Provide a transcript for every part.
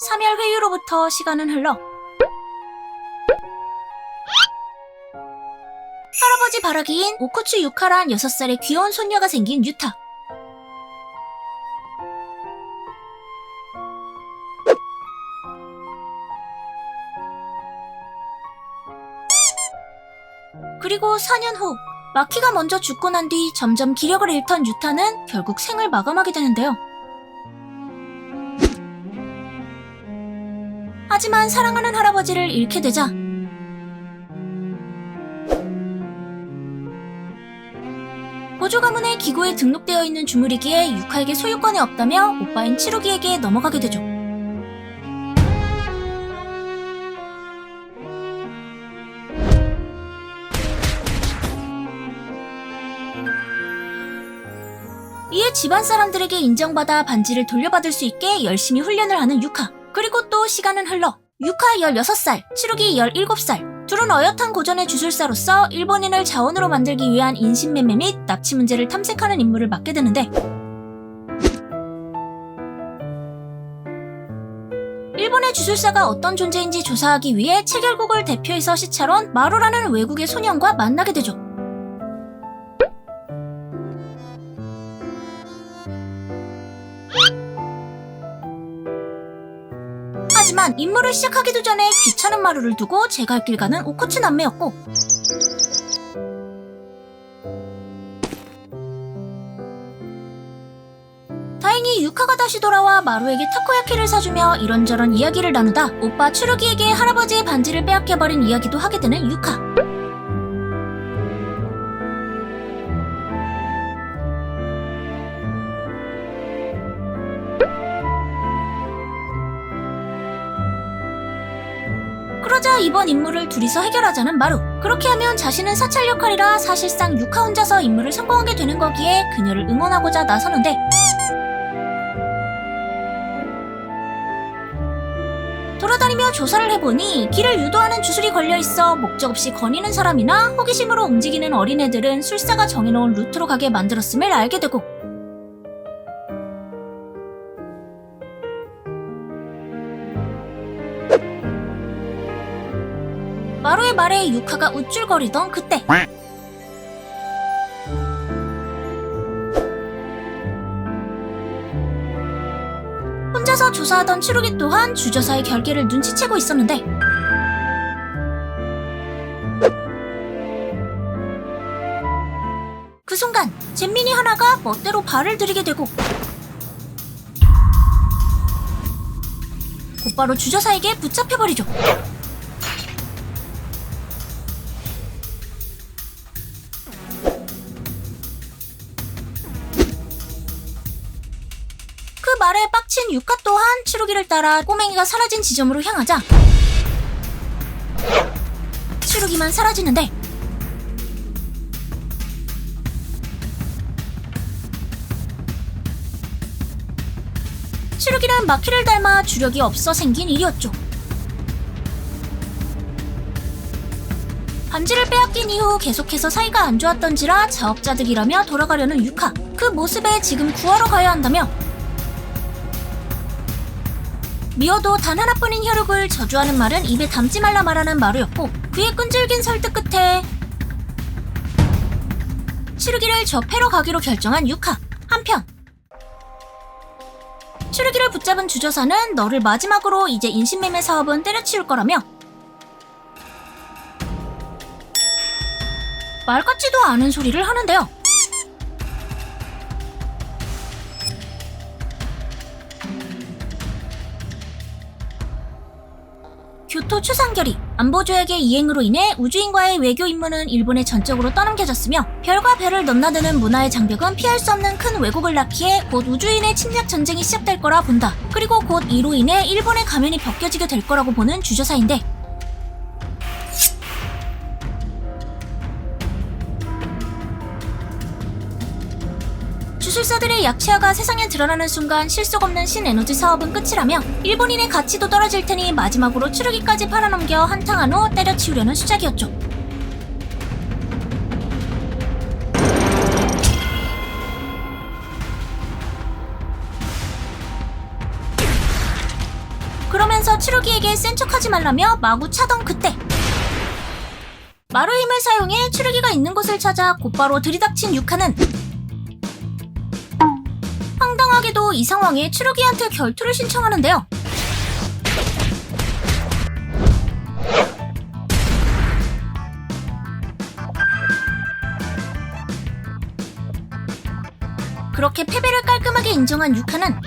3열 회유로부터 시간은 흘러 할아버지 바라기인 오쿠츠 유카란 6살의 귀여운 손녀가 생긴 유타. 그리고 4년 후 마키가 먼저 죽고 난 뒤 점점 기력을 잃던 유타는 결국 생을 마감하게 되는데요. 하지만 사랑하는 할아버지를 잃게 되자 보조 가문의 기구에 등록되어 있는 주물이기에 유카에게 소유권이 없다며 오빠인 치루기에게 넘어가게 되죠. 이에 집안 사람들에게 인정받아 반지를 돌려받을 수 있게 열심히 훈련을 하는 유카. 그리고 또 시간은 흘러 유카 16살, 치루기 17살. 둘은 어엿한 고전의 주술사로서 일본인을 자원으로 만들기 위한 인신매매 및 납치 문제를 탐색하는 임무를 맡게 되는데, 일본의 주술사가 어떤 존재인지 조사하기 위해 체결국을 대표해서 시찰온 마루라는 외국의 소년과 만나게 되죠. 하지만 임무를 시작하기도 전에 귀찮은 마루를 두고 제 갈 길 가는 오쿠츠 남매였고, 다행히 유카가 다시 돌아와 마루에게 타코야키를 사주며 이런저런 이야기를 나누다 오빠 추루기에게 할아버지의 반지를 빼앗겨버린 이야기도 하게 되는 유카. 그러자 이번 임무를 둘이서 해결하자는 마루. 그렇게 하면 자신은 사찰 역할이라 사실상 유카 혼자서 임무를 성공하게 되는 거기에 그녀를 응원하고자 나서는데, 돌아다니며 조사를 해보니 길을 유도하는 주술이 걸려있어 목적 없이 거니는 사람이나 호기심으로 움직이는 어린애들은 술사가 정해놓은 루트로 가게 만들었음을 알게 되고, 마루의 말에 유카가 우쭐거리던 그때, 혼자서 조사하던 치루기 또한 주저사의 결계를 눈치채고 있었는데, 그 순간 잼민이 하나가 멋대로 발을 들이게 되고 곧바로 주저사에게 붙잡혀버리죠. 그 말에 빡친 유카 또한 치루기를 따라 꼬맹이가 사라진 지점으로 향하자 치루기만 사라지는데, 치루기는 마키를 닮아 주력이 없어 생긴 일이었죠. 반지를 빼앗긴 이후 계속해서 사이가 안 좋았던지라 자업자득이라며 돌아가려는 유카. 그 모습에 지금 구하러 가야 한다며 미워도 단 하나뿐인 혈육을 저주하는 말은 입에 담지 말라 말하는 마루였고, 그의 끈질긴 설득 끝에 치루기를 접해러 가기로 결정한 유카. 한편 치루기를 붙잡은 주저사는 너를 마지막으로 이제 인신매매 사업은 때려치울 거라며 말 같지도 않은 소리를 하는데요. 교토 추상결의, 안보조약의 이행으로 인해 우주인과의 외교 임무는 일본에 전적으로 떠넘겨졌으며, 별과 별을 넘나드는 문화의 장벽은 피할 수 없는 큰 왜곡을 낳기에 곧 우주인의 침략 전쟁이 시작될 거라 본다. 그리고 곧 이로 인해 일본의 가면이 벗겨지게 될 거라고 보는 주저사인데, 주술사들의 약체화가 세상에 드러나는 순간 실속 없는 신에너지 사업은 끝이라며 일본인의 가치도 떨어질 테니 마지막으로 추루기까지 팔아넘겨 한탕한 후 때려치우려는 수작이었죠. 그러면서 치루기에게 센 척하지 말라며 마구 차던 그때 마루의 힘을 사용해 치루기가 있는 곳을 찾아 곧바로 들이닥친 유카는 황당하게도 이 상황에 치루기한테 결투를 신청하는데요. 그렇게 패배를 깔끔하게 인정한 유카는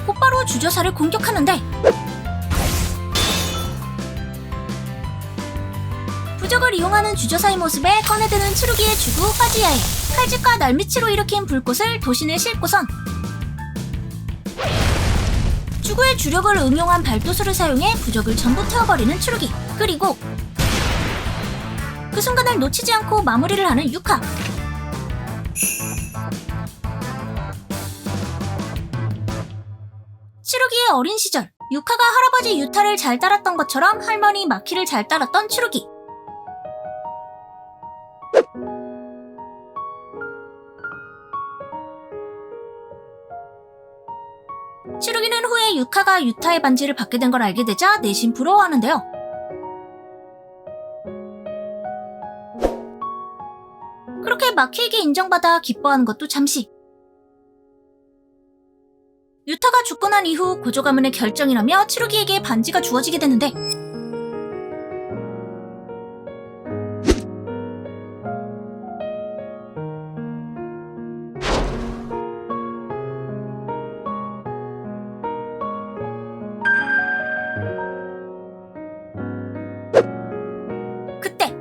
곧바로 주저사를 공격하는데 부적을 이용하는 주저사의 모습에 꺼내드는 치루기의 주구 화지야에 칼집과 날미치로 일으킨 불꽃을 도신에 싣고선 주구의 주력을 응용한 발도수를 사용해 부적을 전부 태워버리는 치루기. 그리고 그 순간을 놓치지 않고 마무리를 하는 유카. 치루기의 어린 시절, 유카가 할아버지 유타를 잘 따랐던 것처럼 할머니 마키를 잘 따랐던 치루기. 치루기는 후에 유카가 유타의 반지를 받게 된 걸 알게 되자 내심 부러워하는데요. 그렇게 마키에게 인정받아 기뻐하는 것도 잠시. 유타가 죽고 난 이후 고조 가문의 결정이라며 치루기에게 반지가 주어지게 되는데 그때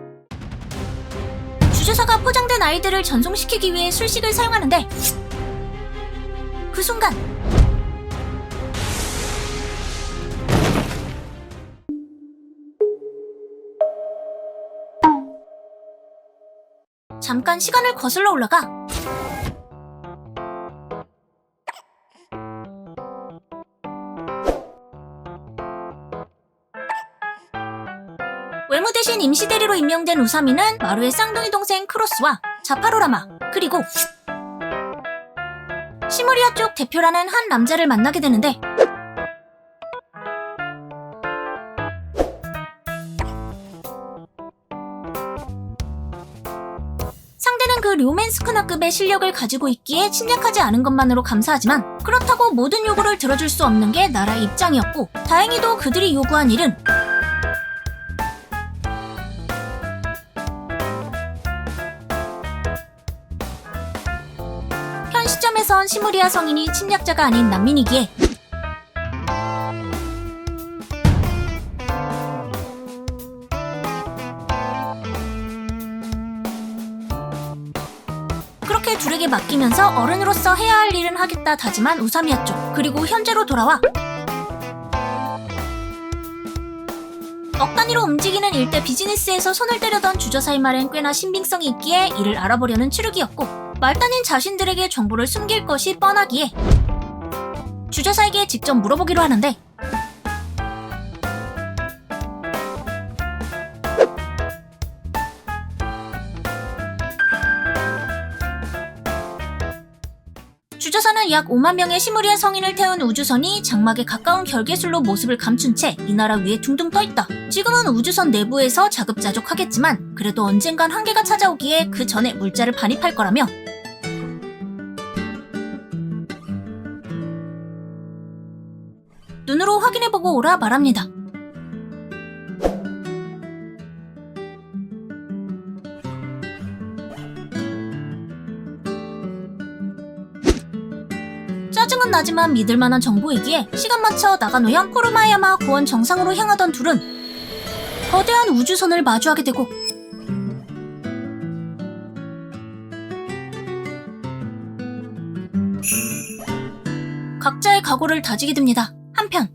주저사가 포장된 아이들을 전송시키기 위해 술식을 사용하는데 그 순간 잠깐 시간을 거슬러 올라가 외무 대신 임시대리로 임명된 우사미는 마루의 쌍둥이 동생 크로스와 자파로라마 그리고 시모리아 쪽 대표라는 한 남자를 만나게 되는데 상대는 그 료맨스쿠나급의 실력을 가지고 있기에 침략하지 않은 것만으로 감사하지만 그렇다고 모든 요구를 들어줄 수 없는 게 나라의 입장이었고 다행히도 그들이 요구한 일은 현 시점에선 시무리아 성인이 침략자가 아닌 난민이기에 그렇게 둘에게 맡기면서 어른으로서 해야 할 일은 하겠다 다짐한 우사미야 쪽. 그리고 현재로 돌아와 억 단위로 움직이는 일대 비즈니스에서 손을 때려던 주저사의 말엔 꽤나 신빙성이 있기에 이를 알아보려는 치루기였고 말단인 자신들에게 정보를 숨길 것이 뻔하기에 주저사에게 직접 물어보기로 하는데 주저사는 약 5만 명의 시무리아 성인을 태운 우주선이 장막에 가까운 결계술로 모습을 감춘 채 이 나라 위에 둥둥 떠있다. 지금은 우주선 내부에서 자급자족하겠지만 그래도 언젠간 한계가 찾아오기에 그 전에 물자를 반입할 거라며 눈으로 확인해보고 오라 말합니다. 짜증은 나지만 믿을만한 정보이기에 시간 맞춰 나가노현 포르마야마 고원 정상으로 향하던 둘은 거대한 우주선을 마주하게 되고 각자의 각오를 다지게 됩니다. 한편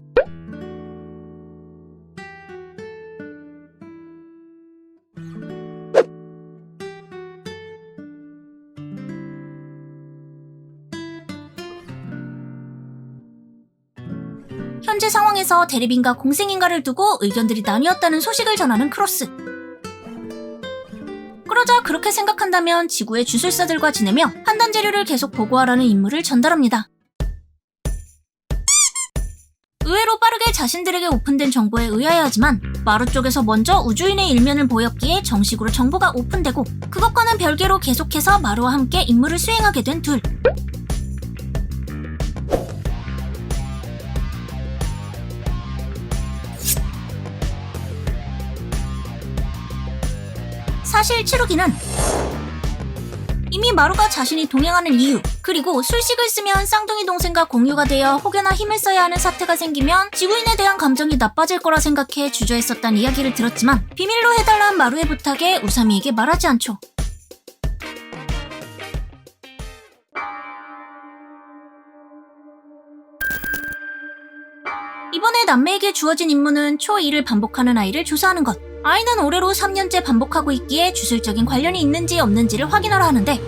현재 상황에서 대립인가 공생인가를 두고 의견들이 나뉘었다는 소식을 전하는 크로스. 그러자 그렇게 생각한다면 지구의 주술사들과 지내며 판단 재료를 계속 보고하라는 임무를 전달합니다. 의외로 빠르게 자신들에게 오픈된 정보에 의아해하지만 마루 쪽에서 먼저 우주인의 일면을 보였기에 정식으로 정보가 오픈되고 그것과는 별개로 계속해서 마루와 함께 임무를 수행하게 된 둘. 사실 치루기는 이미 마루가 자신이 동행하는 이유, 그리고 술식을 쓰면 쌍둥이 동생과 공유가 되어 혹여나 힘을 써야 하는 사태가 생기면 지구인에 대한 감정이 나빠질 거라 생각해 주저했었단 이야기를 들었지만 비밀로 해달라는 마루의 부탁에 우사미에게 말하지 않죠. 이번에 남매에게 주어진 임무는 초2를 반복하는 아이를 조사하는 것. 아이는 올해로 3년째 반복하고 있기에 주술적인 관련이 있는지 없는지를 확인하려 하는데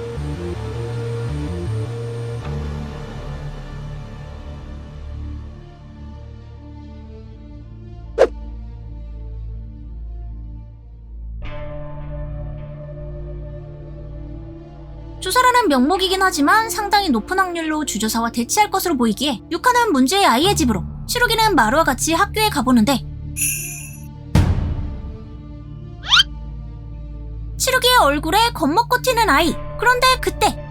조사라는 명목이긴 하지만 상당히 높은 확률로 주조사와 대치할 것으로 보이기에 유카는 문제의 아이의 집으로, 치루기는 마루와 같이 학교에 가보는데 치루기의 얼굴에 겁먹고 튀는 아이. 그런데 그때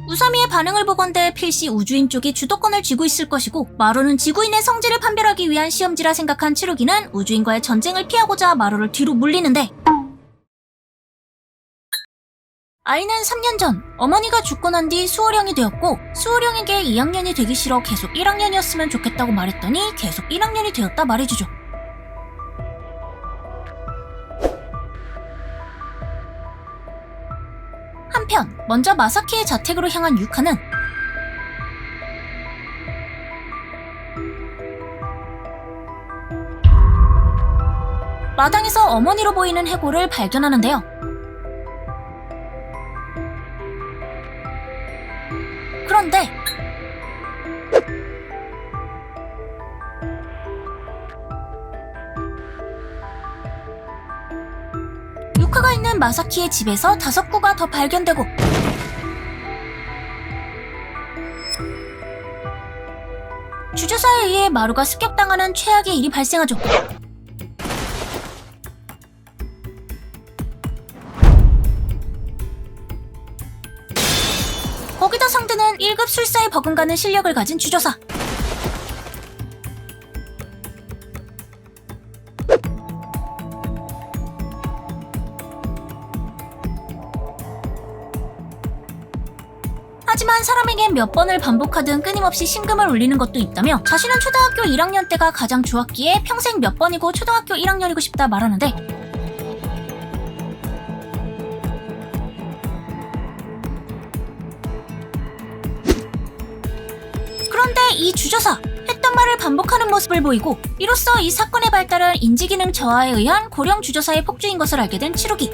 우사미의 반응을 보건대 필시 우주인 쪽이 주도권을 쥐고 있을 것이고 마루는 지구인의 성질을 판별하기 위한 시험지라 생각한 치루기는 우주인과의 전쟁을 피하고자 마루를 뒤로 물리는데 아이는 3년 전 어머니가 죽고 난 뒤 수호령이 되었고 수호령에게 2학년이 되기 싫어 계속 1학년이었으면 좋겠다고 말했더니 계속 1학년이 되었다 말해주죠. 한편 먼저 마사키의 자택으로 향한 유카는 마당에서 어머니로 보이는 해골을 발견하는데요. 그런데 유카가 있는 마사키의 집에서 5구가 더 발견되고 주조사에 의해 마루가 습격당하는 최악의 일이 발생하죠. 거기다 상대는 1급 술사에 버금가는 실력을 가진 주조사. 하지만 사람에겐 몇 번을 반복하든 끊임없이 심금을 울리는 것도 있다며 자신은 초등학교 1학년 때가 가장 좋았기에 평생 몇 번이고 초등학교 1학년이고 싶다 말하는데 그런데 이 주조사 했던 말을 반복하는 모습을 보이고 이로써 이 사건의 발달은 인지기능 저하에 의한 고령 주조사의 폭주인 것을 알게 된 치루기.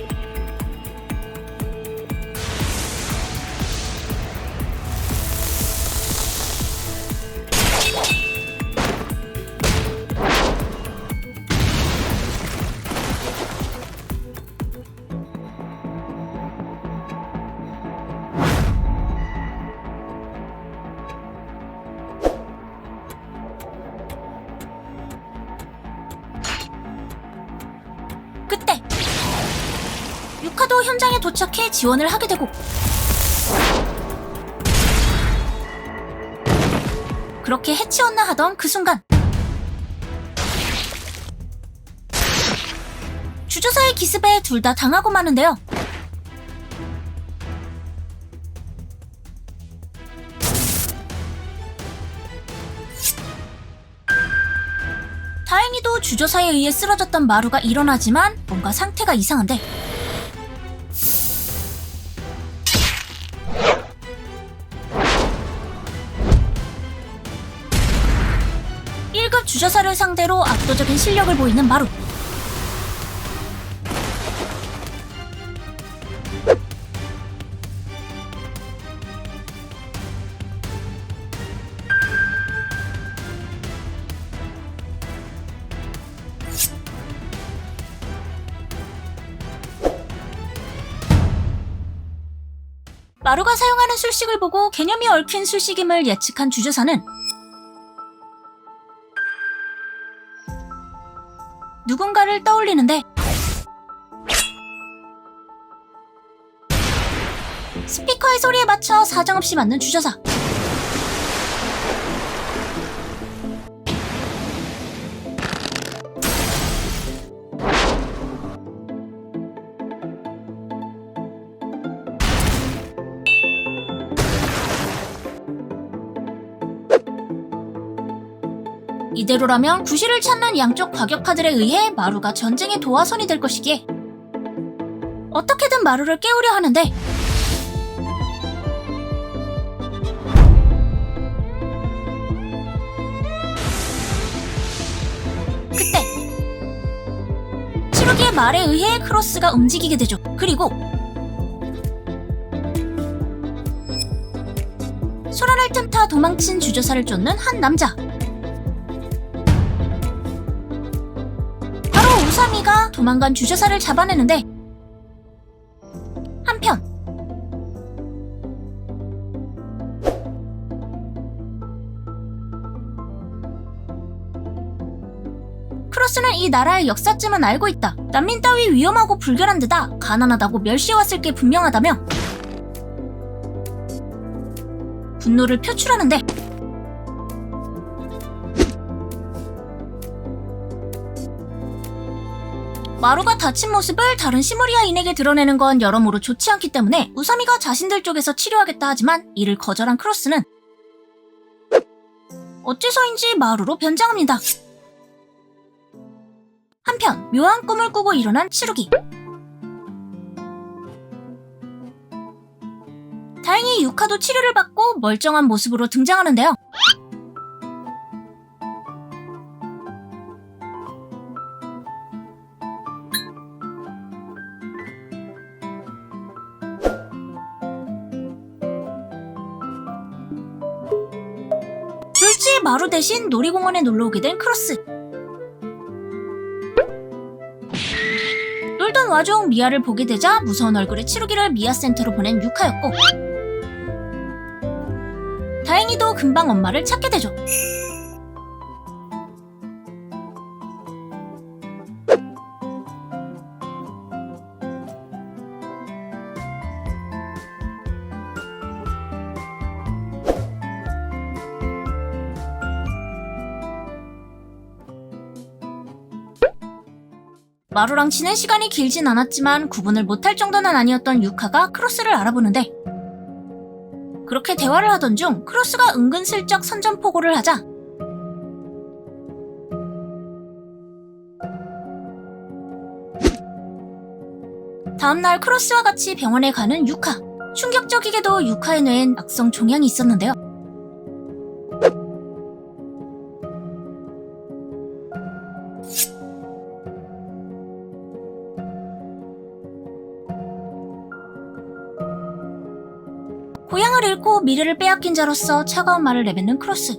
그때 유카도 현장에 도착해 지원을 하게 되고 그렇게 해치웠나 하던 그 순간 주조사의 기습에 둘 다 당하고 마는데요. 다행히도 주조사에 의해 쓰러졌던 마루가 일어나지만 뭔가 상태가 이상한데 주조사를 상대로 압도적인 실력을 보이는 마루. 마루가 사용하는 술식을 보고 개념이 얽힌 술식임을 예측한 주조사는 누군가를 떠올리는데 스피커의 소리에 맞춰 사정없이 맞는 주조사. 이대로라면 구실을 찾는 양쪽 과격파들에 의해 마루가 전쟁의 도화선이 될 것이기에 어떻게든 마루를 깨우려 하는데 그때 치루기의 말에 의해 크로스가 움직이게 되죠. 그리고 소란을 틈타 도망친 주조사를 쫓는 한 남자. 우사미가 도망간 주조사를 잡아내는데 한편 크로스는 이 나라의 역사쯤은 알고 있다. 난민 따위 위험하고 불결한 데다 가난하다고 멸시해왔을 게 분명하다며 분노를 표출하는데 마루가 다친 모습을 다른 시무리아인에게 드러내는 건 여러모로 좋지 않기 때문에 우사미가 자신들 쪽에서 치료하겠다 하지만 이를 거절한 크로스는 어째서인지 마루로 변장합니다. 한편 묘한 꿈을 꾸고 일어난 치루기. 다행히 유카도 치료를 받고 멀쩡한 모습으로 등장하는데요. 졸지에 마루 대신 놀이공원에 놀러오게 된 크로스. 놀던 와중 미아를 보게 되자 무서운 얼굴의 치루기를 미아 센터로 보낸 유카였고 다행히도 금방 엄마를 찾게 되죠. 마루랑 지낸 시간이 길진 않았지만 구분을 못할 정도는 아니었던 유카가 크로스를 알아보는데 그렇게 대화를 하던 중 크로스가 은근슬쩍 선전포고를 하자 다음날 크로스와 같이 병원에 가는 유카. 충격적이게도 유카의 뇌엔 악성 종양이 있었는데요. 고향을 잃고 미래를 빼앗긴 자로서 차가운 말을 내뱉는 크로스.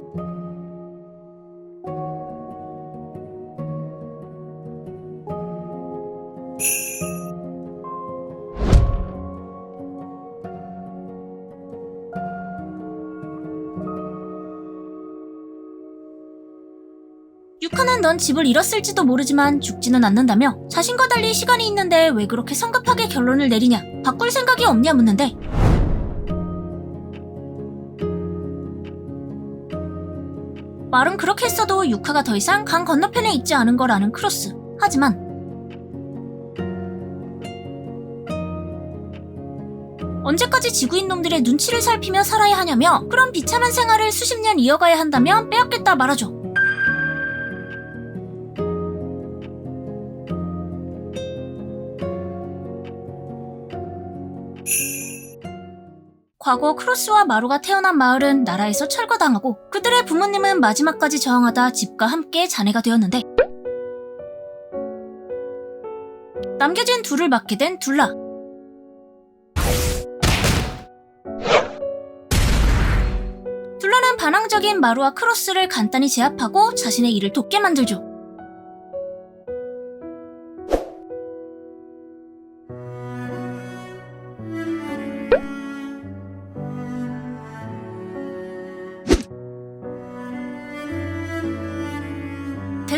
유카는 넌 집을 잃었을지도 모르지만 죽지는 않는다며 자신과 달리 시간이 있는데 왜 그렇게 성급하게 결론을 내리냐, 바꿀 생각이 없냐 묻는데 말은 그렇게 했어도 유카가 더 이상 강 건너편에 있지 않은 걸 아는 크로스. 하지만 언제까지 지구인 놈들의 눈치를 살피며 살아야 하냐며 그런 비참한 생활을 수십 년 이어가야 한다면 빼앗겠다 말하죠. 과거 크로스와 마루가 태어난 마을은 나라에서 철거당하고 그들의 부모님은 마지막까지 저항하다 집과 함께 잔해가 되었는데 남겨진 둘을 맡게 된 둘라. 둘라는 반항적인 마루와 크로스를 간단히 제압하고 자신의 일을 돕게 만들죠.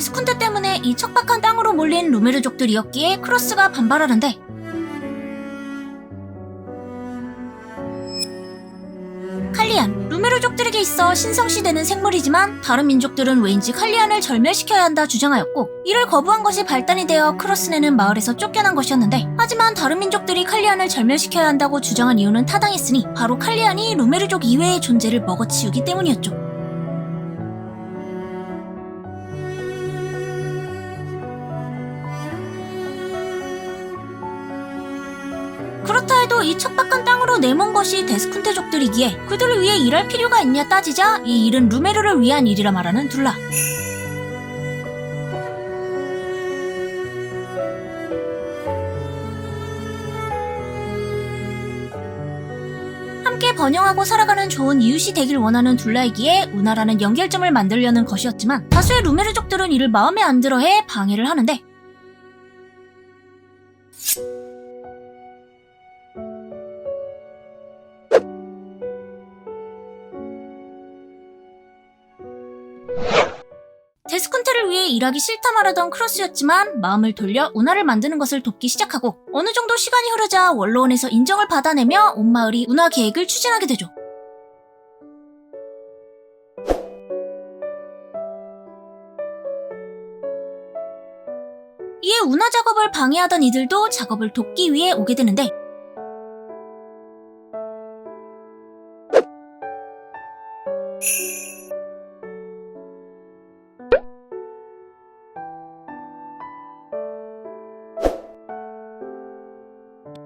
데스쿤테 때문에 이 척박한 땅으로 몰린 루메르족들이었기에 크로스가 반발하는데 칼리안, 루메르족들에게 있어 신성시되는 생물이지만 다른 민족들은 왠지 칼리안을 절멸시켜야 한다 주장하였고 이를 거부한 것이 발단이 되어 크로스네는 마을에서 쫓겨난 것이었는데 하지만 다른 민족들이 칼리안을 절멸시켜야 한다고 주장한 이유는 타당했으니 바로 칼리안이 루메르족 이외의 존재를 먹어치우기 때문이었죠. 그렇다 해도 이 척박한 땅으로 내몬 것이 데스쿤테족들이기에 그들을 위해 일할 필요가 있냐 따지자 이 일은 루메르를 위한 일이라 말하는 둘라. 함께 번영하고 살아가는 좋은 이웃이 되길 원하는 둘라이기에 운하라는 연결점을 만들려는 것이었지만 다수의 루메르족들은 이를 마음에 안 들어해 방해를 하는데 데스쿤테를 위해 일하기 싫다 말하던 크로스였지만 마음을 돌려 운하를 만드는 것을 돕기 시작하고 어느 정도 시간이 흐르자 원로원에서 인정을 받아내며 온 마을이 운하 계획을 추진하게 되죠. 이에 운하 작업을 방해하던 이들도 작업을 돕기 위해 오게 되는데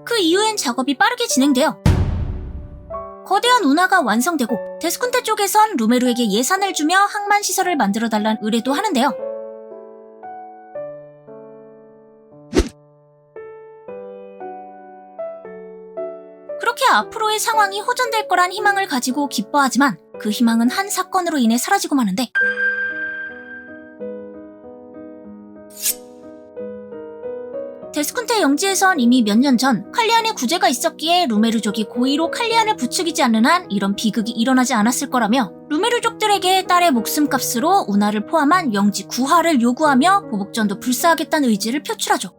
그 이후엔 작업이 빠르게 진행되어 거대한 운하가 완성되고 데스쿤테 쪽에선 루메르에게 예산을 주며 항만시설을 만들어달란 의뢰도 하는데요. 그렇게 앞으로의 상황이 호전될 거란 희망을 가지고 기뻐하지만 그 희망은 한 사건으로 인해 사라지고 마는데 데스쿤테 영지에선 이미 몇 년 전 칼리안의 구제가 있었기에 루메르족이 고의로 칼리안을 부추기지 않는 한 이런 비극이 일어나지 않았을 거라며 루메르족들에게 딸의 목숨값으로 운하를 포함한 영지 구하를 요구하며 보복전도 불사하겠다는 의지를 표출하죠.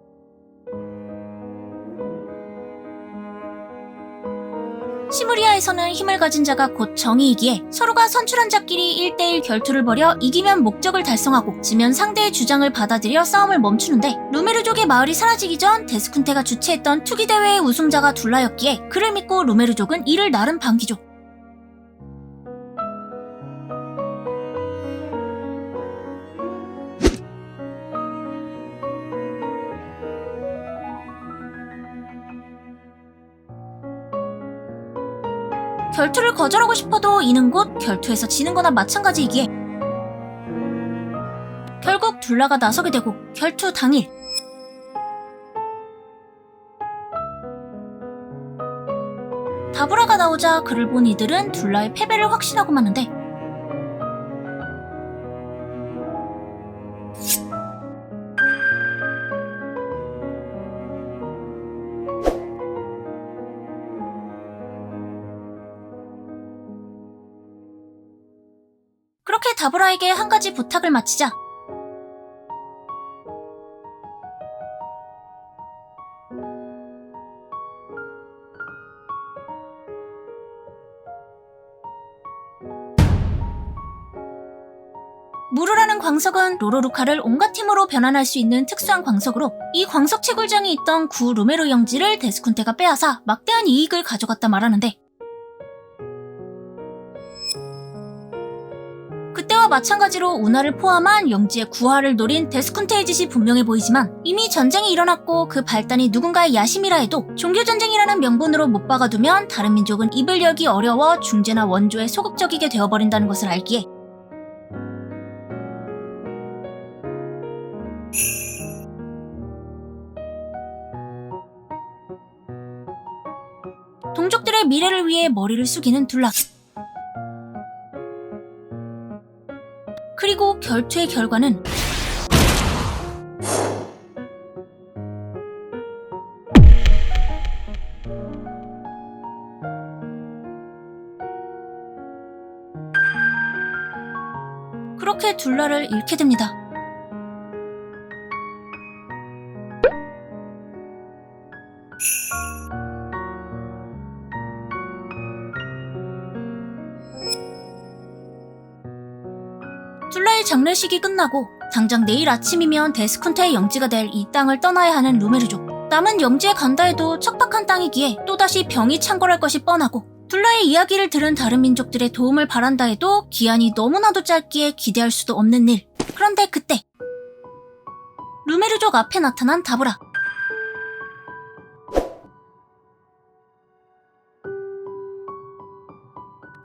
시무리아에서는 힘을 가진 자가 곧 정의이기에 서로가 선출한 자끼리 1대1 결투를 벌여 이기면 목적을 달성하고 지면 상대의 주장을 받아들여 싸움을 멈추는데 루메르족의 마을이 사라지기 전 데스쿤테가 주최했던 투기대회의 우승자가 둘라였기에 그를 믿고 루메르족은 이를 나름 반기죠. 결투를 거절하고 싶어도 이는 곧 결투에서 지는 거나 마찬가지이기에 결국 둘라가 나서게 되고 결투 당일 다브라가 나오자 그를 본 이들은 둘라의 패배를 확신하고 마는데 그렇게 다브라에게 한 가지 부탁을 마치자 무르라는 광석은 로로루카를 온갖 힘으로 변환할 수 있는 특수한 광석으로 이 광석 채굴장이 있던 구 루메르 영지를 데스쿤테가 빼앗아 막대한 이익을 가져갔다 말하는데 그때와 마찬가지로 운하를 포함한 영지의 구하를 노린 데스쿤테의 짓이 분명해 보이지만 이미 전쟁이 일어났고 그 발단이 누군가의 야심이라 해도 종교전쟁이라는 명분으로 못 박아두면 다른 민족은 입을 열기 어려워 중재나 원조에 소극적이게 되어버린다는 것을 알기에 동족들의 미래를 위해 머리를 숙이는 둘라. 그리고 결투의 결과는 그렇게 둘라를 잃게 됩니다. 장례식이 끝나고 당장 내일 아침이면 데스쿤테의 영지가 될 이 땅을 떠나야 하는 루메르족. 남은 영지에 간다 해도 척박한 땅이기에 또다시 병이 창궐할 것이 뻔하고, 둘라의 이야기를 들은 다른 민족들의 도움을 바란다 해도 기한이 너무나도 짧기에 기대할 수도 없는 일. 그런데 그때 루메르족 앞에 나타난 다브라.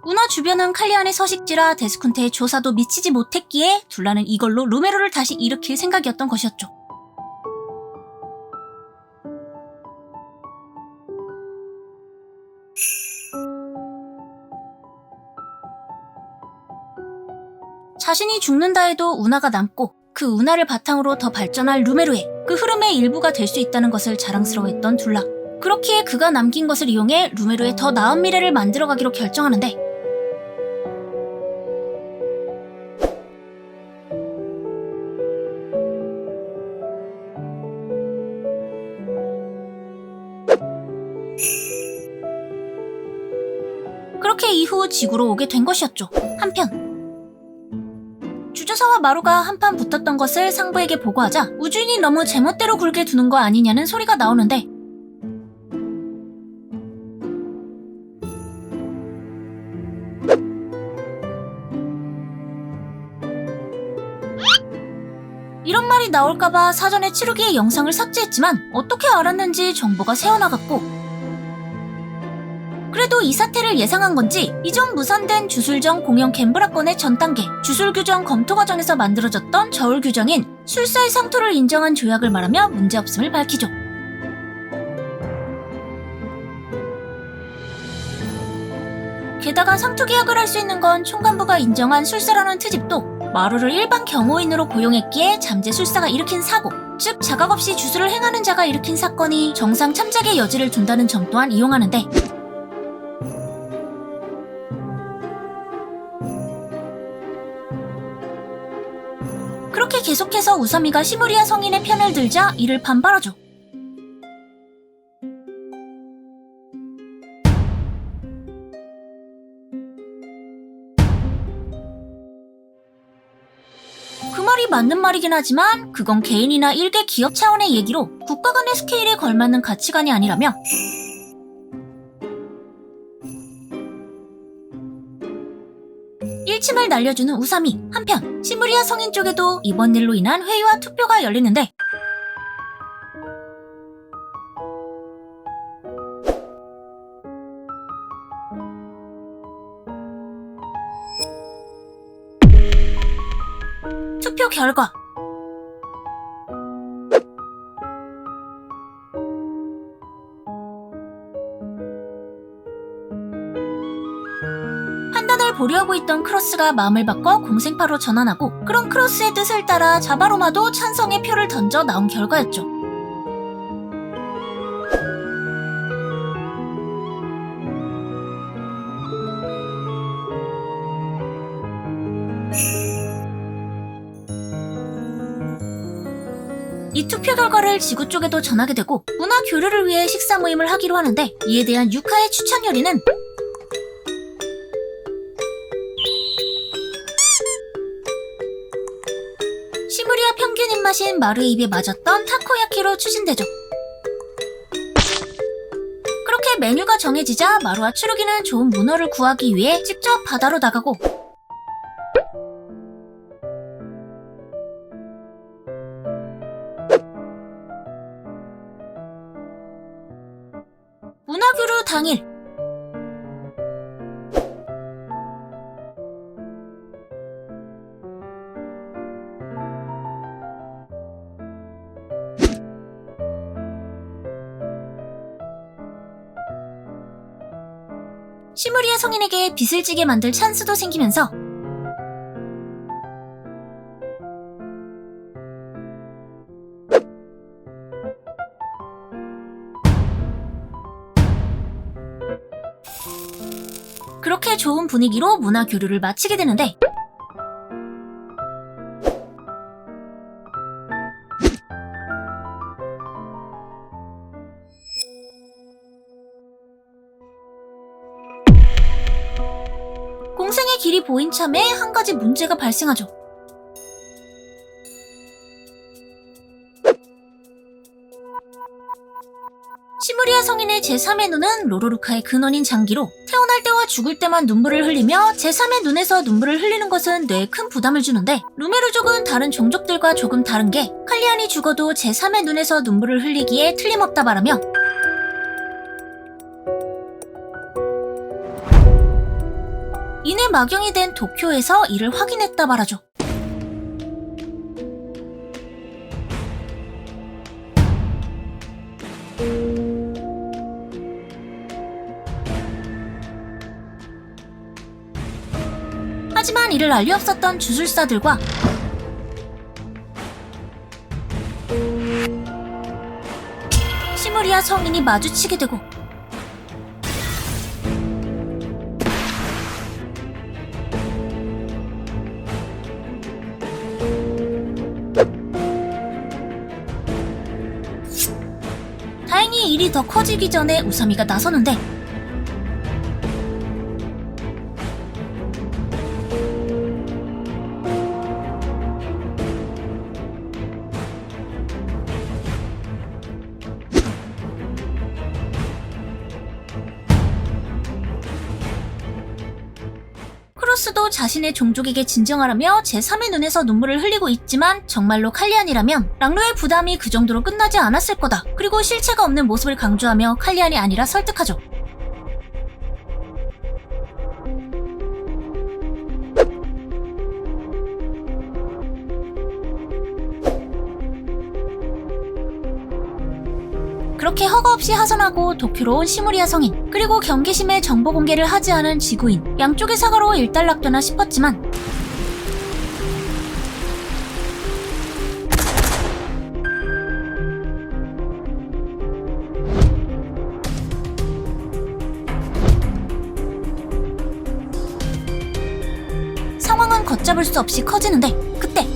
운하 주변은 칼리안의 서식지라 데스쿤테의 조사도 미치지 못했기에 둘라는 이걸로 루메르를 다시 일으킬 생각이었던 것이었죠. 자신이 죽는다 해도 운하가 남고 그 운하를 바탕으로 더 발전할 루메르의 그 흐름의 일부가 될 수 있다는 것을 자랑스러워했던 둘라. 그렇기에 그가 남긴 것을 이용해 루메르의 더 나은 미래를 만들어가기로 결정하는데, 그렇게 이후 지구로 오게 된 것이었죠. 한편 주저사와 마루가 한판 붙었던 것을 상부에게 보고하자 우주인이 너무 제멋대로 굴게 두는 거 아니냐는 소리가 나오는데, 이런 말이 나올까봐 사전에 치루기의 영상을 삭제했지만 어떻게 알았는지 정보가 새어나갔고, 그래도 이 사태를 예상한 건지 이전 무산된 주술정 공영 갬브라권의 전 단계 주술규정 검토 과정에서 만들어졌던 저울규정인 술사의 상토를 인정한 조약을 말하며 문제없음을 밝히죠. 게다가 상토 계약을 할 수 있는 건 총간부가 인정한 술사라는 트집도 마루를 일반 경호인으로 고용했기에 잠재 술사가 일으킨 사고, 즉 자각 없이 주술을 행하는 자가 일으킨 사건이 정상 참작의 여지를 둔다는 점 또한 이용하는데, 그렇게 계속해서 우사미가 시무리아 성인의 편을 들자 이를 반발하죠. 그 말이 맞는 말이긴 하지만 그건 개인이나 일개 기업 차원의 얘기로 국가 간의 스케일에 걸맞는 가치관이 아니라며, 일침을 날려주는 우사미. 한편 시무리아 성인 쪽에도 이번 일로 인한 회의와 투표가 열리는데, 투표 결과 판단을 보류하고 있던 크로스가 마음을 바꿔 공생파로 전환하고, 그런 크로스의 뜻을 따라 자바로마도 찬성의 표를 던져 나온 결과였죠. 이 투표 결과를 지구 쪽에도 전하게 되고 문화 교류를 위해 식사 모임을 하기로 하는데, 이에 대한 유카의 추천 요리는 시무리아 평균 입맛인 마루의 입에 맞았던 타코야키로 추진되죠. 그렇게 메뉴가 정해지자 마루와 추루기는 좋은 문어를 구하기 위해 직접 바다로 나가고, 문화교류 당일 시무리아 성인에게 빚을 지게 만들 찬스도 생기면서 그렇게 좋은 분위기로 문화 교류를 마치게 되는데, 공생의 길이 보인 참에 한 가지 문제가 발생하죠. 루카의 제3의 눈은 로로루카의 근원인 장기로 태어날 때와 죽을 때만 눈물을 흘리며 제3의 눈에서 눈물을 흘리는 것은 뇌에 큰 부담을 주는데 루메르족은 다른 종족들과 조금 다른 게 칼리안이 죽어도 제3의 눈에서 눈물을 흘리기에 틀림없다 말하며 이내 막영이 된 도쿄에서 이를 확인했다 말하죠. 하지만 이를 알리 없었던 주술사들과 시무리아 성인이 마주치게 되고 다행히 일이 더 커지기 전에 우사미가 나서는데 크로스도 자신의 종족에게 진정하라며 제3의 눈에서 눈물을 흘리고 있지만 정말로 칼리안이라면 랑루의 부담이 그 정도로 끝나지 않았을 거다. 그리고 실체가 없는 모습을 강조하며 칼리안이 아니라 설득하죠. 그렇게 허가 없이 하선하고 도쿄로 온 시무리아 성인 그리고 경계심에 정보 공개를 하지 않은 지구인 양쪽의 사과로 일단락되나 싶었지만 상황은 걷잡을 수 없이 커지는데 그때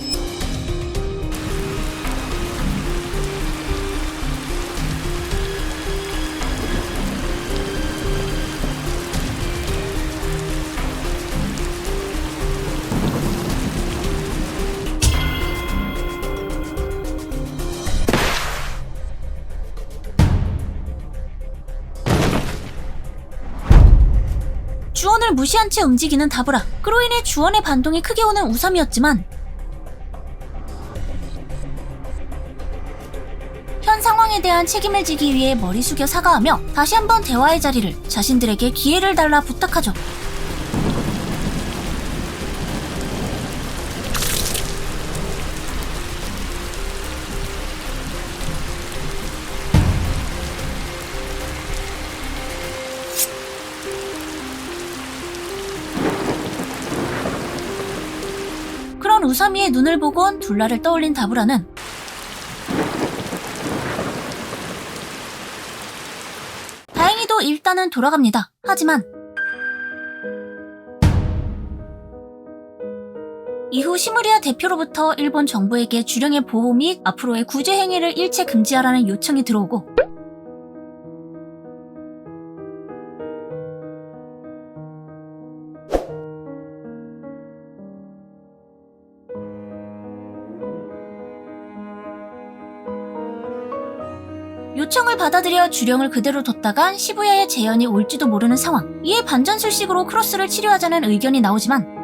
주원을 무시한 채 움직이는 다브라. 그로 인해 주원의 반동이 크게 오는 우삼이었지만 현 상황에 대한 책임을 지기 위해 머리 숙여 사과하며 다시 한번 대화의 자리를 자신들에게 기회를 달라 부탁하죠. 그런 우사미의 눈을 보곤 둘라를 떠올린 다브라는 다행히도 일단은 돌아갑니다. 하지만 이후 시무리아 대표로부터 일본 정부에게 주령의 보호 및 앞으로의 구제 행위를 일체 금지하라는 요청이 들어오고 요청을 받아들여 주령을 그대로 뒀다간 시부야의 재현이 올지도 모르는 상황. 이에 반전술식으로 크로스를 치료하자는 의견이 나오지만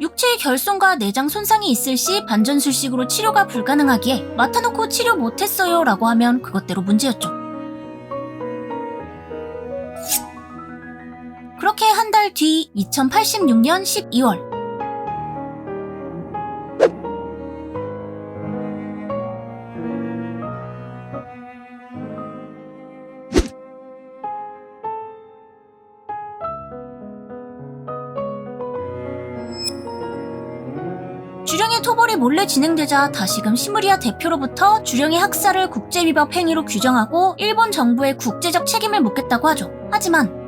육체의 결손과 내장 손상이 있을 시 반전술식으로 치료가 불가능하기에 맡아놓고 치료 못했어요 라고 하면 그것대로 문제였죠. 그렇게 한 달 뒤 2086년 12월 주령의 토벌이 몰래 진행되자 다시금 시무리아 대표로부터 주령의 학살을 국제위법 행위로 규정하고 일본 정부의 국제적 책임을 묻겠다고 하죠. 하지만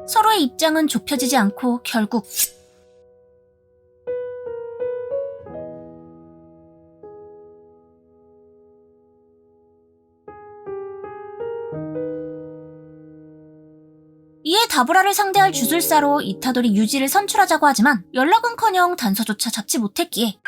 서로의 입장은 좁혀지지 않고 결국 다브라를 상대할 주술사로 이타도리 유지를 선출하자고 하지만 연락은커녕 단서조차 잡지 못했기에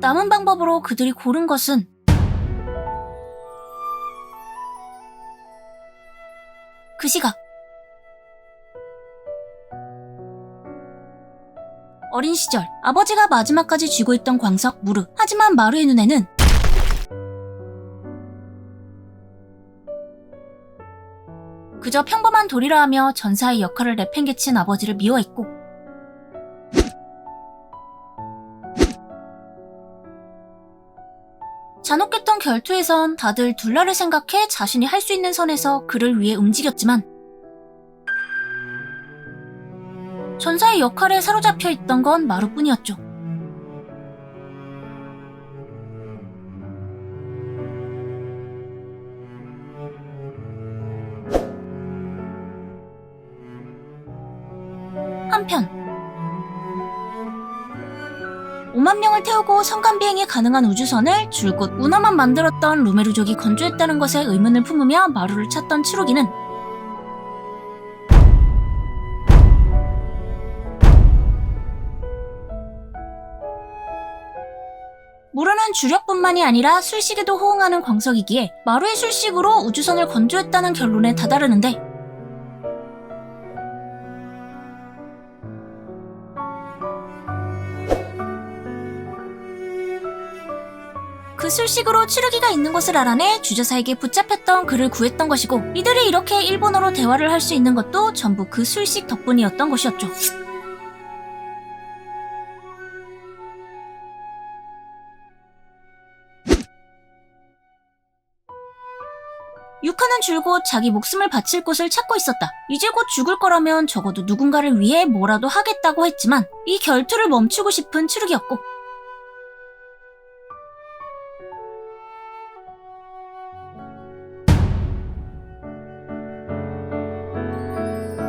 남은 방법으로 그들이 고른 것은 그 시각 어린 시절 아버지가 마지막까지 쥐고 있던 광석 무르. 하지만 마루의 눈에는 그저 평범한 돌이라 하며 전사의 역할을 내팽개친 아버지를 미워했고 잔혹했던 결투에선 다들 둘라를 생각해 자신이 할 수 있는 선에서 그를 위해 움직였지만 전사의 역할에 사로잡혀 있던 건 마루뿐이었죠. 한편 5만 명을 태우고 성간 비행이 가능한 우주선을 줄곧 운하만 만들었던 루메르족이 건조했다는 것에 의문을 품으며 마루를 찾던 치루기는 무르는 주력뿐만이 아니라 술식에도 호응하는 광석이기에 마루의 술식으로 우주선을 건조했다는 결론에 다다르는데 그 술식으로 치루기가 있는 곳을 알아내 주저사에게 붙잡혔던 그를 구했던 것이고 이들이 이렇게 일본어로 대화를 할 수 있는 것도 전부 그 술식 덕분이었던 것이었죠. 유카는 줄곧 자기 목숨을 바칠 곳을 찾고 있었다. 이제 곧 죽을 거라면 적어도 누군가를 위해 뭐라도 하겠다고 했지만 이 결투를 멈추고 싶은 치루기였고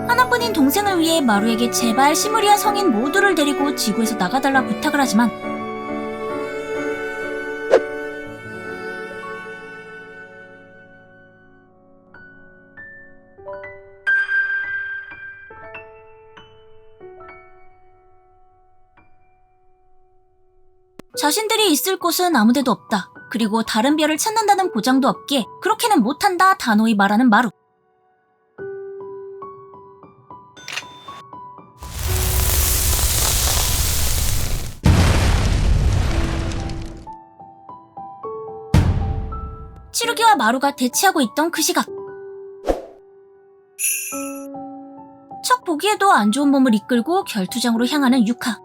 하나뿐인 동생을 위해 마루에게 제발 시무리아 성인 모두를 데리고 지구에서 나가달라 부탁을 하지만 자신들이 있을 곳은 아무데도 없다. 그리고 다른 별을 찾는다는 보장도 없기에 그렇게는 못한다 단호히 말하는 마루. 치루기와 마루가 대치하고 있던 그 시각 척 보기에도 안 좋은 몸을 이끌고 결투장으로 향하는 유카.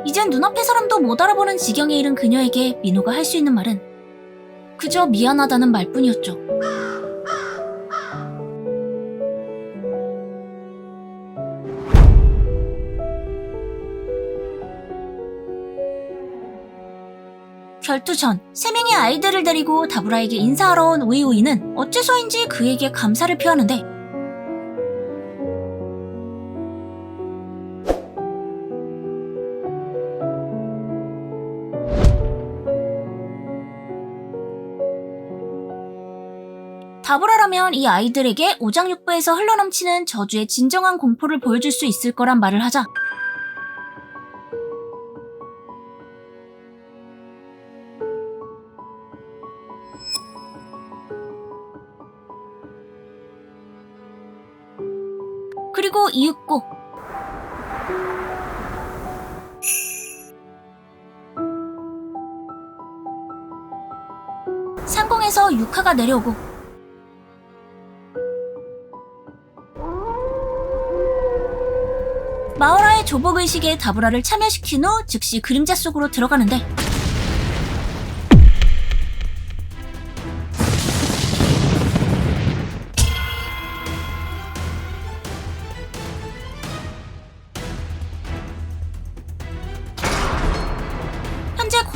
이젠 눈앞의 사람도 못 알아보는 지경에 이른 그녀에게 민호가 할 수 있는 말은 그저 미안하다는 말뿐이었죠. 결투 전 3명의 아이들을 데리고 다브라에게 인사하러 온 우이우이는 어째서인지 그에게 감사를 표하는데 다브라라면 이 아이들에게 오장육부에서 흘러넘치는 저주의 진정한 공포를 보여줄 수 있을 거란 말을 하자 그리고 이윽고 상공에서 유카가 내려오고 마오라의 조복의식에 다브라를 참여시킨 후 즉시 그림자 속으로 들어가는데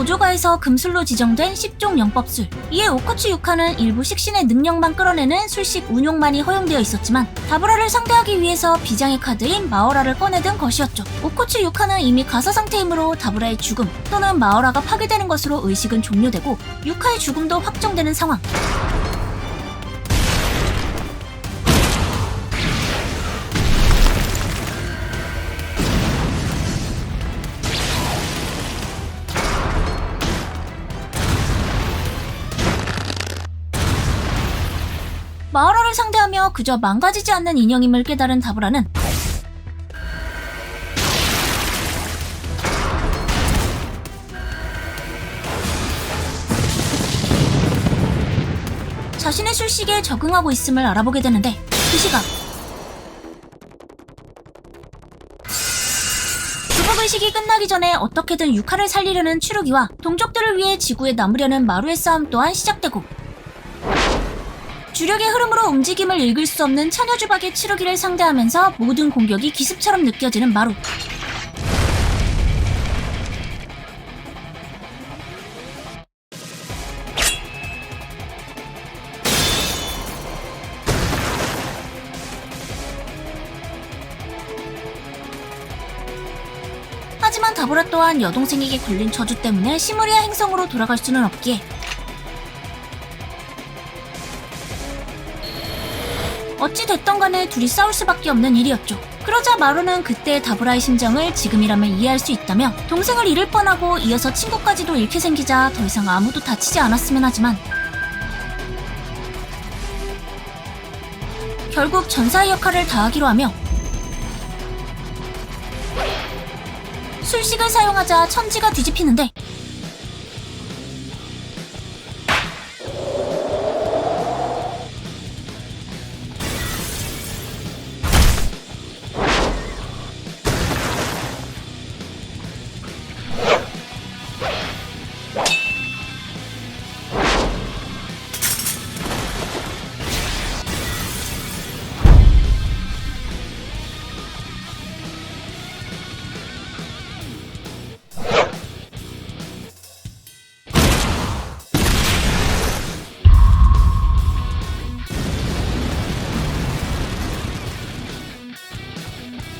구조가에서 금술로 지정된 10종 영법술. 이에 오코츠 유카는 일부 식신의 능력만 끌어내는 술식 운용만이 허용되어 있었지만 다브라를 상대하기 위해서 비장의 카드인 마오라를 꺼내든 것이었죠. 오코츠 유카는 이미 가사 상태이므로 다브라의 죽음 또는 마오라가 파괴되는 것으로 의식은 종료되고 유카의 죽음도 확정되는 상황. 마오라를 상대하며 그저 망가지지 않는 인형임을 깨달은 다브라는 자신의 술식에 적응하고 있음을 알아보게 되는데 그 시각 주복의식이 끝나기 전에 어떻게든 유카를 살리려는 추루기와 동족들을 위해 지구에 남으려는 마루의 싸움 또한 시작되고 주력의 흐름으로 움직임을 읽을 수 없는 차녀주박의 치루기를 상대하면서 모든 공격이 기습처럼 느껴지는 마루. 하지만 다브라 또한 여동생에게 걸린 저주 때문에 시무리아 행성으로 돌아갈 수는 없기에 어찌 됐던 간에 둘이 싸울 수밖에 없는 일이었죠. 그러자 마루는 그때 다브라의 심정을 지금이라면 이해할 수 있다며 동생을 잃을 뻔하고 이어서 친구까지도 잃게 생기자 더 이상 아무도 다치지 않았으면 하지만 결국 전사의 역할을 다하기로 하며 술식을 사용하자 천지가 뒤집히는데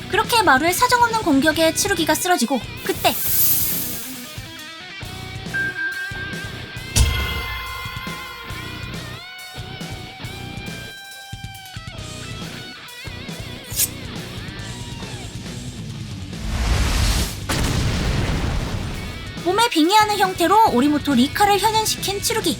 그렇게 마루의 사정없는 공격에 치루기가 쓰러지고 그때 몸에 빙의하는 형태로 오리모토 리카를 현현시킨 치루기.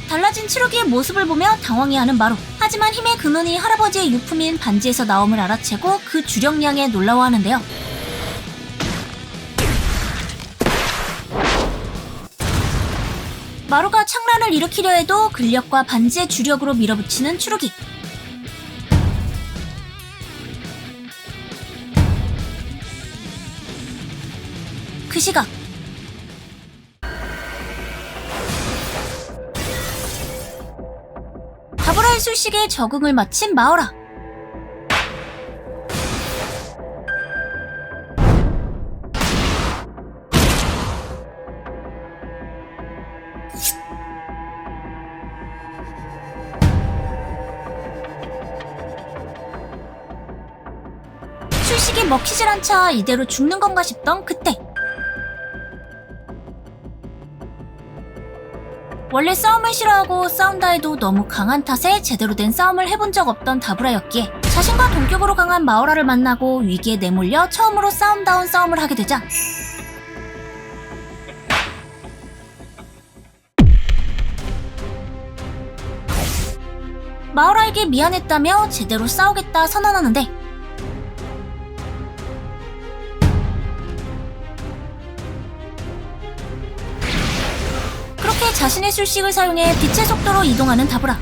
달라진 치루기의 모습을 보며 당황해하는 마루. 하지만 힘의 근원이 할아버지의 유품인 반지에서 나옴을 알아채고 그 주력량에 놀라워하는데요. 마루가 창란을 일으키려 해도 근력과 반지의 주력으로 밀어붙이는 추루기. 그 시각 다브라의 술식에 적응을 마친 마오라. 술식이 먹히질 않자 이대로 죽는 건가 싶던 그때 원래 싸움을 싫어하고 싸운다 해도 너무 강한 탓에 제대로 된 싸움을 해본 적 없던 다브라였기에 자신과 동격으로 강한 마오라를 만나고 위기에 내몰려 처음으로 싸움다운 싸움을 하게 되자 마오라에게 미안했다며 제대로 싸우겠다 선언하는데 그렇게 자신의 술식을 사용해 빛의 속도로 이동하는 다브라.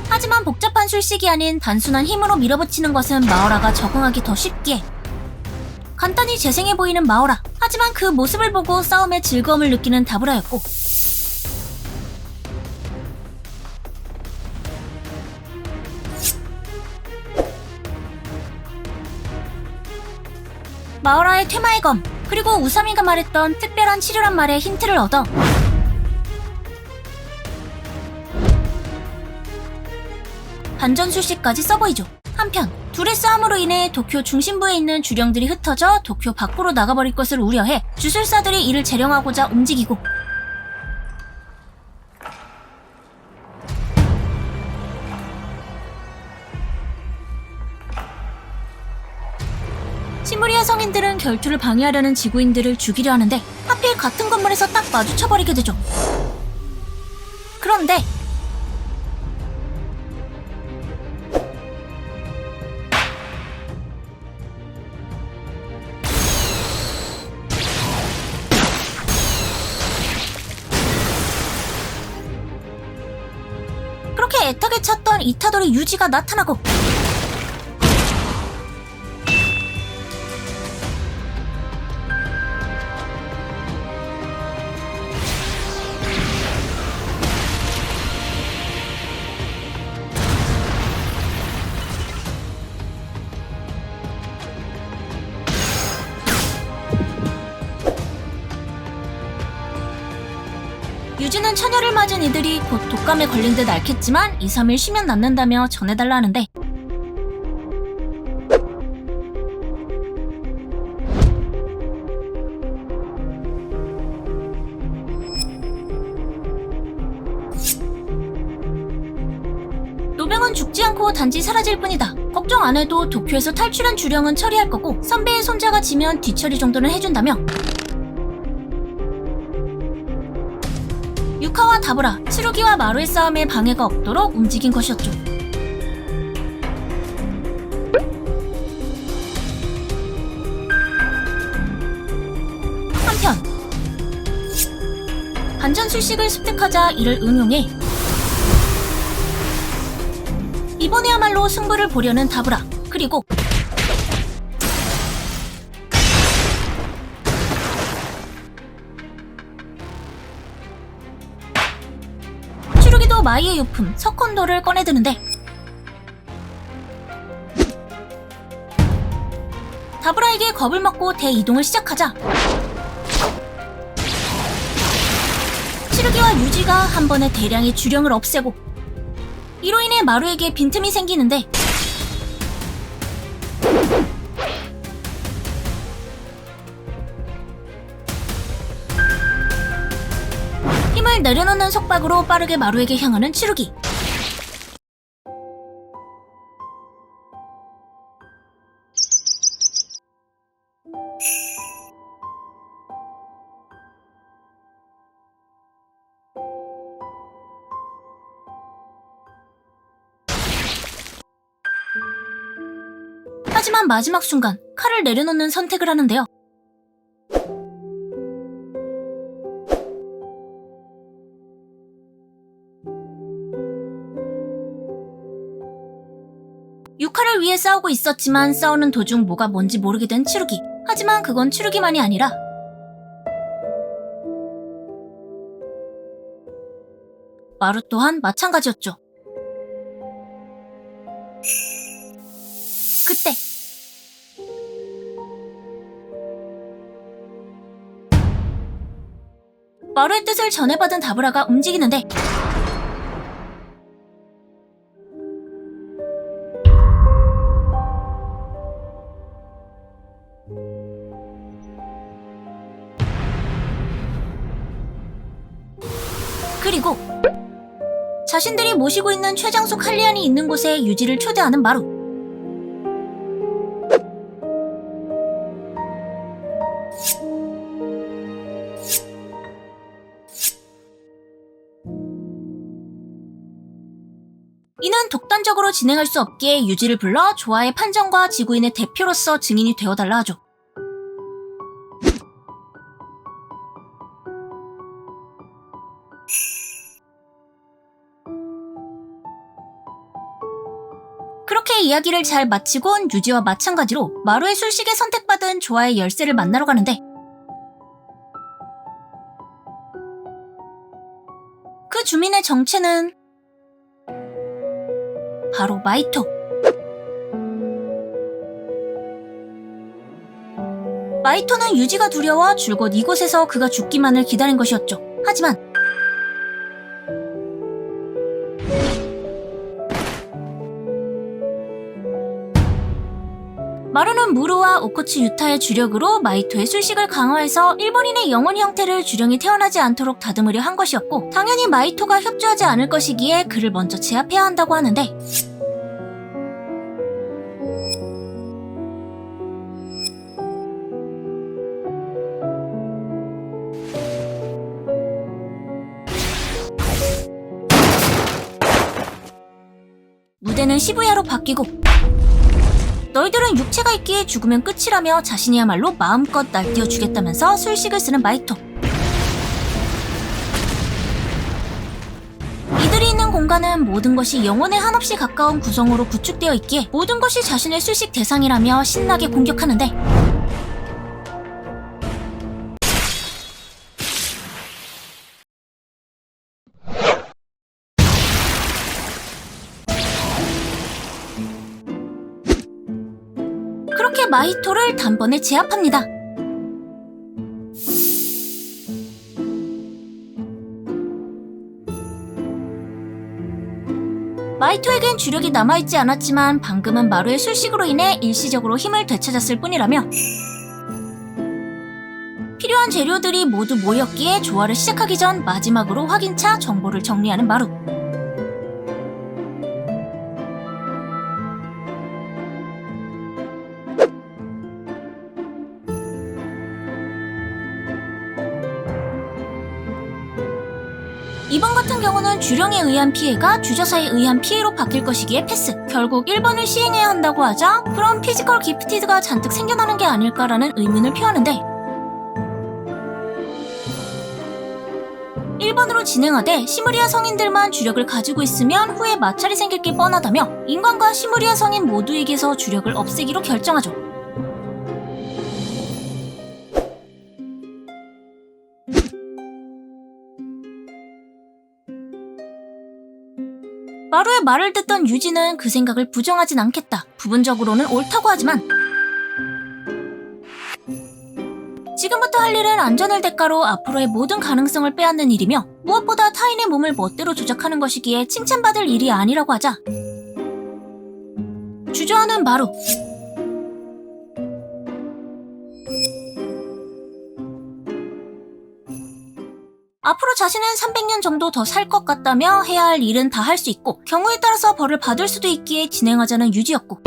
하지만 복잡한 술식이 아닌 단순한 힘으로 밀어붙이는 것은 마오라가 적응하기 더 쉽기에 간단히 재생해 보이는 마오라. 하지만 그 모습을 보고 싸움의 즐거움을 느끼는 다브라였고, 마오라의 퇴마의 검, 그리고 우사미가 말했던 특별한 치료란 말에 힌트를 얻어 반전술식까지 써보이죠. 한편 둘의 싸움으로 인해 도쿄 중심부에 있는 주령들이 흩어져 도쿄 밖으로 나가버릴 것을 우려해 주술사들이 이를 재령하고자 움직이고, 시무리아 성인들은 결투를 방해하려는 지구인들을 죽이려 하는데 하필 같은 건물에서 딱 마주쳐버리게 되죠. 그런데 그렇게 애타게 찾던 이타도리 유지가 나타나고, 유지는 처녀를 맞은 이들이 곧 독감에 걸린 듯 앓겠지만 2, 3일 쉬면 낫는다며 전해달라 하는데, 노병은 죽지 않고 단지 사라질 뿐이다. 걱정 안 해도 도쿄에서 탈출한 주령은 처리할 거고, 선배의 손자가 지면 뒤처리 정도는 해준다며 유카와 다브라, 츠루기와 마루의 싸움에 방해가 없도록 움직인 것이었죠. 한편 반전술식을 습득하자 이를 응용해 이번에야말로 승부를 보려는 다브라, 그리고 츠루기도 마이의 유품 서컨도를 꺼내드는데, 다브라에게 겁을 먹고 대이동을 시작하자 츠루기와 유지가 한 번에 대량의 주령을 없애고, 이로 인해 마루에게 빈틈이 생기는데, 힘을 내려놓는 속박으로 빠르게 마루에게 향하는 츠루기. 하지만 마지막 순간 칼을 내려놓는 선택을 하는데요. 유카를 위해 싸우고 있었지만 싸우는 도중 뭐가 뭔지 모르게 된 츠루기. 하지만 그건 츠루기만이 아니라 마루 또한 마찬가지였죠. 그때 마루의 뜻을 전해받은 다브라가 움직이는데, 그리고 자신들이 모시고 있는 최장수 칼리안이 있는 곳에 유지를 초대하는 마루. 이는 독단적으로 진행할 수 없기에 유지를 불러 조화의 판정과 지구인의 대표로서 증인이 되어달라 하죠. 그렇게 이야기를 잘 마치곤 유지와 마찬가지로 마루의 술식에 선택받은 조아의 열쇠를 만나러 가는데 그 주민의 정체는 바로 마이토. 마이토는 유지가 두려워 줄곧 이곳에서 그가 죽기만을 기다린 것이었죠. 하지만 마루는 무르와 오코치 유타의 주력으로 마이토의 술식을 강화해서 일본인의 영혼 형태를 주령이 태어나지 않도록 다듬으려 한 것이었고, 당연히 마이토가 협조하지 않을 것이기에 그를 먼저 제압해야 한다고 하는데, 무대는 시부야로 바뀌고 너희들은 육체가 있기에 죽으면 끝이라며 자신이야말로 마음껏 날뛰어 주겠다면서 술식을 쓰는 마이토. 이들이 있는 공간은 모든 것이 영혼에 한없이 가까운 구성으로 구축되어 있기에 모든 것이 자신의 술식 대상이라며 신나게 공격하는데, 그렇게 마이토를 단번에 제압합니다. 마이토에겐 주력이 남아있지 않았지만 방금은 마루의 술식으로 인해 일시적으로 힘을 되찾았을 뿐이라며 필요한 재료들이 모두 모였기에 조화를 시작하기 전 마지막으로 확인차 정보를 정리하는 마루. 이번 같은 경우는 주령에 의한 피해가 주저사에 의한 피해로 바뀔 것이기에 패스. 결국 1번을 시행해야 한다고 하자 그럼 피지컬 기프티드가 잔뜩 생겨나는 게 아닐까라는 의문을 표하는데, 1번으로 진행하되 시무리아 성인들만 주력을 가지고 있으면 후에 마찰이 생길 게 뻔하다며 인간과 시무리아 성인 모두에게서 주력을 없애기로 결정하죠. 마루의 말을 듣던 유지는 그 생각을 부정하진 않겠다. 부분적으로는 옳다고 하지만 지금부터 할 일은 안전을 대가로 앞으로의 모든 가능성을 빼앗는 일이며 무엇보다 타인의 몸을 멋대로 조작하는 것이기에 칭찬받을 일이 아니라고 하자 주저하는 마루. 앞으로 자신은 300년 정도 더 살 것 같다며 해야 할 일은 다 할 수 있고 경우에 따라서 벌을 받을 수도 있기에 진행하자는 유지였고,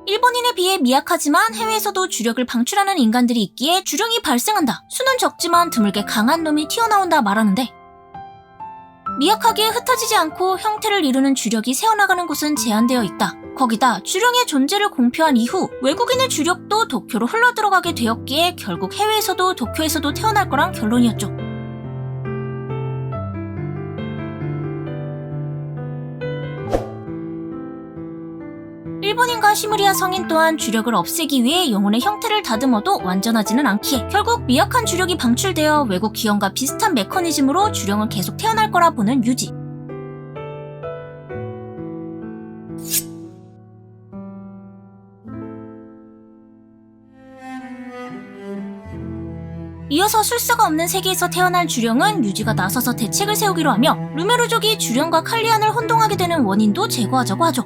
일본인에 비해 미약하지만 해외에서도 주력을 방출하는 인간들이 있기에 주령이 발생한다. 수는 적지만 드물게 강한 놈이 튀어나온다 말하는데, 미약하기에 흩어지지 않고 형태를 이루는 주력이 새어나가는 곳은 제한되어 있다. 거기다 주령의 존재를 공표한 이후 외국인의 주력도 도쿄로 흘러들어가게 되었기에 결국 해외에서도 도쿄에서도 태어날 거란 결론이었죠. 일본인과 시무리아 성인 또한 주력을 없애기 위해 영혼의 형태를 다듬어도 완전하지는 않기에 결국 미약한 주력이 방출되어 외국 기원과 비슷한 메커니즘으로 주령은 계속 태어날 거라 보는 유지. 이어서 술사가 없는 세계에서 태어날 주령은 유지가 나서서 대책을 세우기로 하며 루메르족이 주령과 칼리안을 혼동하게 되는 원인도 제거하자고 하죠.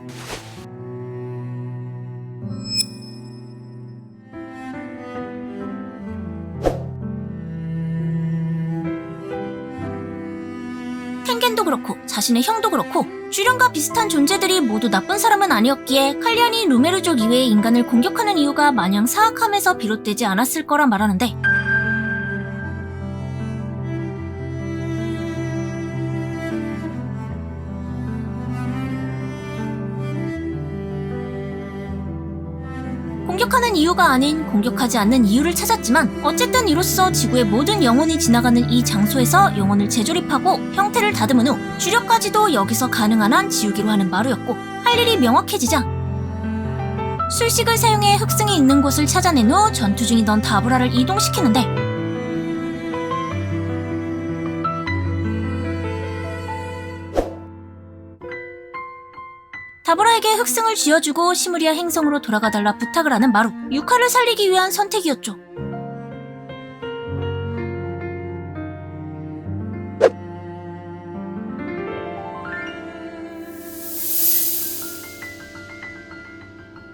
텐겐도 그렇고 자신의 형도 그렇고 주령과 비슷한 존재들이 모두 나쁜 사람은 아니었기에 칼리안이 루메르족 이외의 인간을 공격하는 이유가 마냥 사악함에서 비롯되지 않았을 거라 말하는데, 공격하는 이유가 아닌 공격하지 않는 이유를 찾았지만 어쨌든 이로써 지구의 모든 영혼이 지나가는 이 장소에서 영혼을 재조립하고 형태를 다듬은 후 주력까지도 여기서 가능한 한 지우기로 하는 마루였고 할 일이 명확해지자 술식을 사용해 흑승이 있는 곳을 찾아낸 후 전투 중이던 다브라를 이동시키는데 다브라에게 흑승을 쥐어주고 시무리아 행성으로 돌아가달라 부탁을 하는 마루. 유카를 살리기 위한 선택이었죠.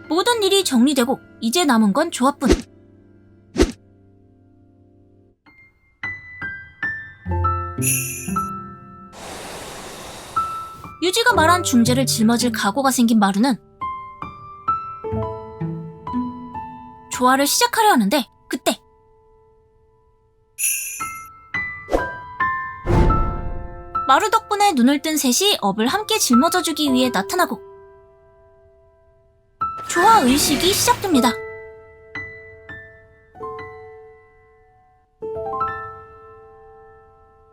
모든 일이 정리되고 이제 남은 건 조합뿐. 유지가 말한 중재를 짊어질 각오가 생긴 마루는 조화를 시작하려 하는데 그때 마루 덕분에 눈을 뜬 셋이 업을 함께 짊어져주기 위해 나타나고 조화 의식이 시작됩니다.